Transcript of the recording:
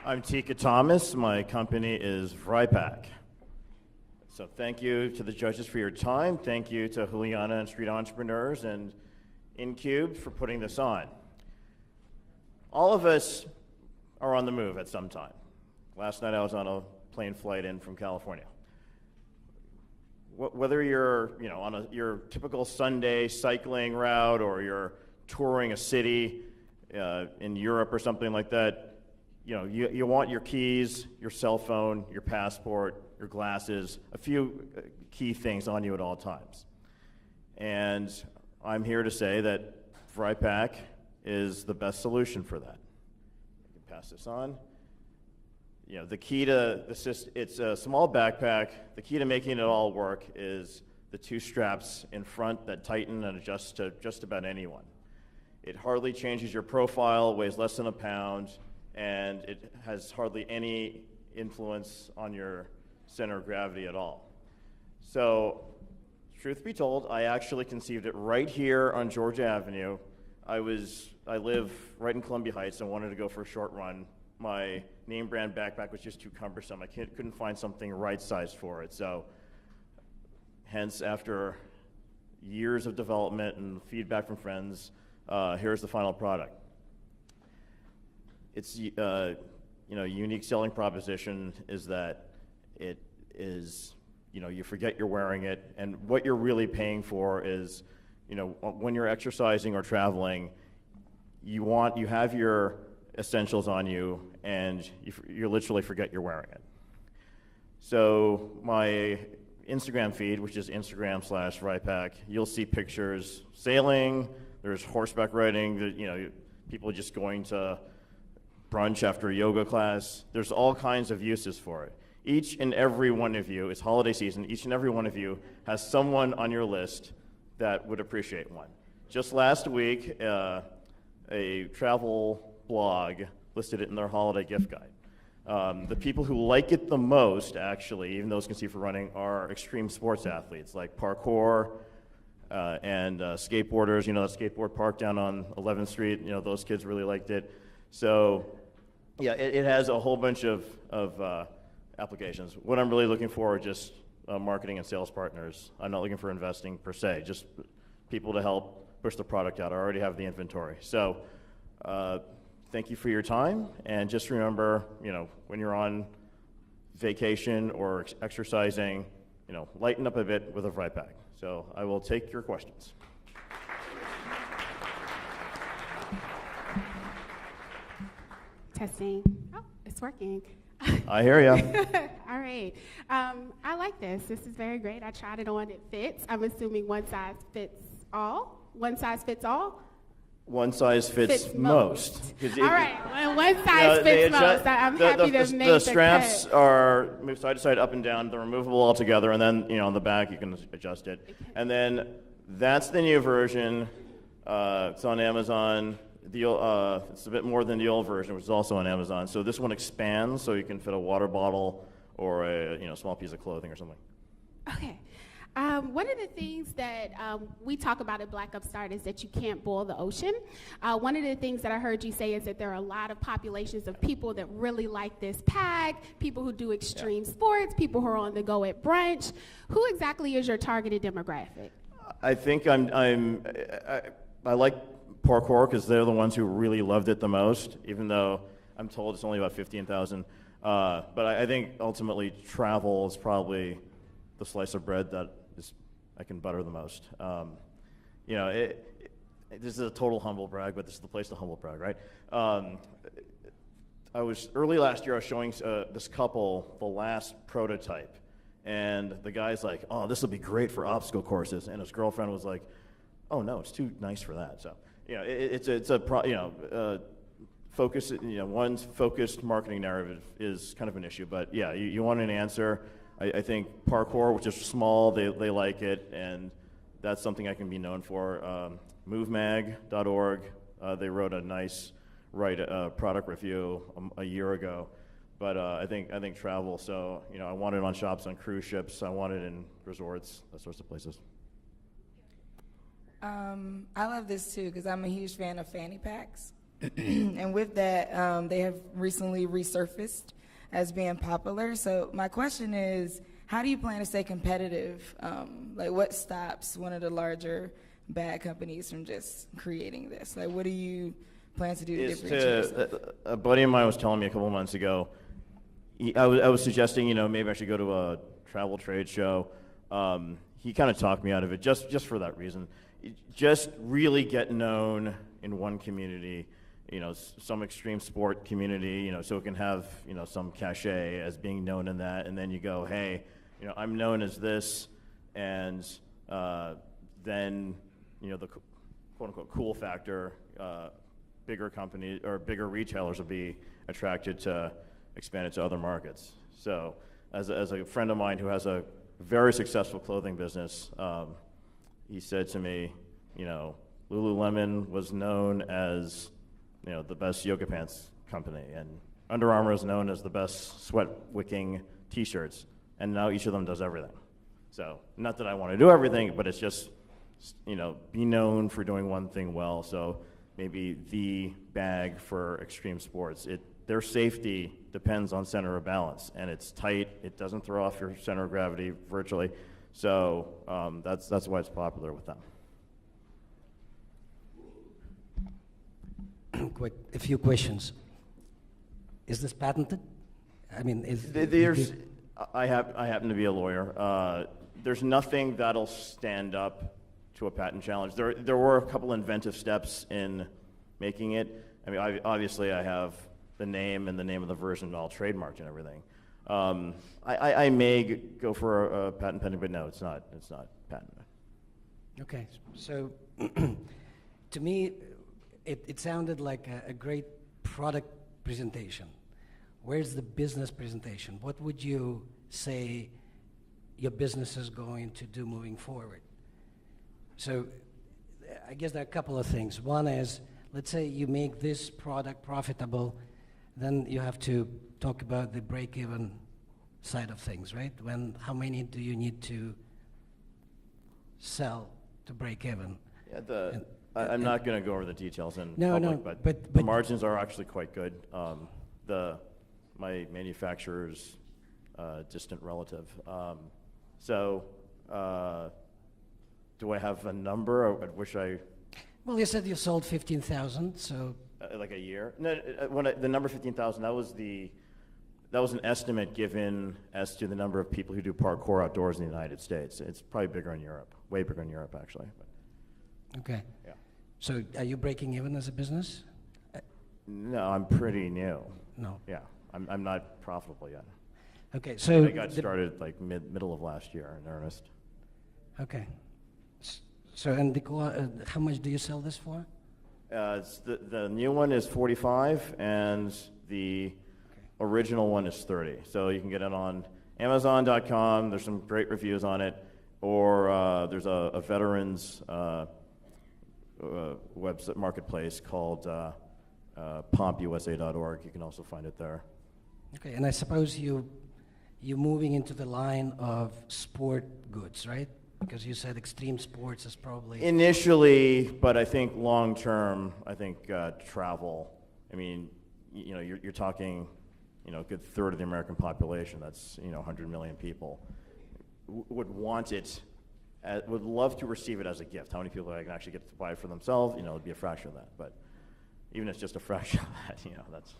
I'm Teka Thomas. My company is Vrypak. So thank you to the judges for your time. Thank you to Juliana and Street Entrepreneurs and InCube for putting this on. All of us are on the move at some time. Last night I was on a plane flight in from California. Whether you're on your typical Sunday cycling route or you're touring a city in Europe or something like that, you want your keys, your cell phone, your passport, your glasses, a few key things on you at all times. And I'm here to say that Vrypak is the best solution for that. You can pass this on. The key to it's a small backpack. The key to making it all work is the two straps in front that tighten and adjust to just about anyone. It hardly changes your profile, weighs less than a pound, and it has hardly any influence on your center of gravity at all. So, truth be told, I actually conceived it right here on Georgia Avenue. I live right in Columbia Heights and wanted to go for a short run. My name brand backpack was just too cumbersome. I couldn't find something right sized for it. So, hence, after years of development and feedback from friends, here's the final product. Its unique selling proposition is that it is, you forget you're wearing it, and what you're really paying for is, when you're exercising or traveling, you have your essentials on you, and you literally forget you're wearing it. So my Instagram feed, which is Instagram/Vrypak, you'll see pictures sailing. There's horseback riding. People just going to brunch after a yoga class. There's all kinds of uses for it. Each and every one of you, it's holiday season, each and every one of you has someone on your list that would appreciate one. Just last week, a travel blog listed it in their holiday gift guide. The people who like it the most, actually, even those conceived for running, are extreme sports athletes like parkour and skateboarders. That skateboard park down on 11th Street, those kids really liked it. So, yeah, it has a whole bunch of applications. What I'm really looking for are just marketing and sales partners. I'm not looking for investing per se, just people to help push the product out. I already have the inventory. So, thank you for your time, and just remember, when you're on vacation or exercising, lighten up a bit with a Vrypak. So I will take your questions. Testing. Oh, it's working. I hear you. All right. I like this. This is very great. I tried it on. It fits. I'm assuming one size fits all. One size fits all. One size fits most. All right. Well, one size fits most. I'm happy to make the straps are moved side to side, up and down. They're removable altogether, and then on the back you can adjust it. And then that's the new version. It's on Amazon. It's a bit more than the old version, which is also on Amazon. So this one expands, so you can fit a water bottle or a small piece of clothing or something. Okay. One of the things that we talk about at Black Upstart is that you can't boil the ocean. One of the things that I heard you say is that there are a lot of populations of people that really like this pack, people who do extreme sports, people who are on the go at brunch. Who exactly is your targeted demographic? I think I like parkour because they're the ones who really loved it the most, even though I'm told it's only about 15,000. But I think ultimately travel is probably the slice of bread that I can butter the most. This is a total humble brag, but this is the place to humble brag, right? Early last year, I was showing this couple the last prototype, and the guy's like, "Oh, this will be great for obstacle courses," and his girlfriend was like, "Oh no, it's too nice for that." So, focus. One's focused marketing narrative is kind of an issue, but yeah, you want an answer. I think parkour, which is small, they like it, and that's something I can be known for. MoveMag.org, they wrote a nice product review a year ago, but I think travel. So I want it on shops on cruise ships. I want it in resorts, those sorts of places. I love this too because I'm a huge fan of fanny packs. And with that, they have recently resurfaced as being popular. So my question is, how do you plan to stay competitive? Like, what stops one of the larger bag companies from just creating this? Like, what do you plan to do to differentiate yourself? A buddy of mine was telling me a couple of months ago, I was suggesting, maybe I should go to a travel trade show. He kind of talked me out of it just for that reason. Just really get known in one community, some extreme sport community, so it can have, some cachet as being known in that. And then you go, hey, I'm known as this, and then, the quote-unquote cool factor, bigger companies or bigger retailers will be attracted to expand it to other markets. So as a friend of mine who has a very successful clothing business, he said to me, Lululemon was known as, the best yoga pants company, and Under Armour is known as the best sweat-wicking T-shirts, and now each of them does everything. So not that I want to do everything, but it's just, be known for doing one thing well. So maybe the bag for extreme sports. Their safety depends on center of balance, and it's tight. It doesn't throw off your center of gravity virtually. So that's why it's popular with them. A few questions. Is this patented? I mean, I happen to be a lawyer. There's nothing that'll stand up to a patent challenge. There were a couple inventive steps in making it. I mean, obviously I have the name and the name of the version all trademarked and everything. I may go for a patent pending, but no, it's not patented. Okay, so to me, it sounded like a great product presentation. Where's the business presentation? What would you say your business is going to do moving forward? So I guess there are a couple of things. One is, let's say you make this product profitable, then you have to talk about the break-even side of things, right? How many do you need to sell to break even? Yeah, I'm not going to go over the details in public, but the margins are actually quite good. My manufacturer's distant relative. Do I have a number? I wish I... Well, you said you sold 15,000, so... like a year? No, the number 15,000, that was an estimate given as to the number of people who do parkour outdoors in the United States. It's probably bigger in Europe, way bigger in Europe, actually. But, okay. Yeah. So are you breaking even as a business? No, I'm pretty new. No. Yeah, I'm not profitable yet. Okay, so... I got started like middle of last year in earnest. Okay. So, and how much do you sell this for? The new one is 45, and the original one is 30. So you can get it on Amazon.com. There's some great reviews on it, or there's a veterans website marketplace called pompusa.org. You can also find it there. Okay, and I suppose you're moving into the line of sport goods, right? Because you said extreme sports is probably... Initially, but I think long term, travel. I mean, you're talking, a good third of the American population. That's 100 million people would want it, would love to receive it as a gift. How many people can actually get to buy it for themselves? It'd be a fraction of that. But even if it's just a fraction of that, that's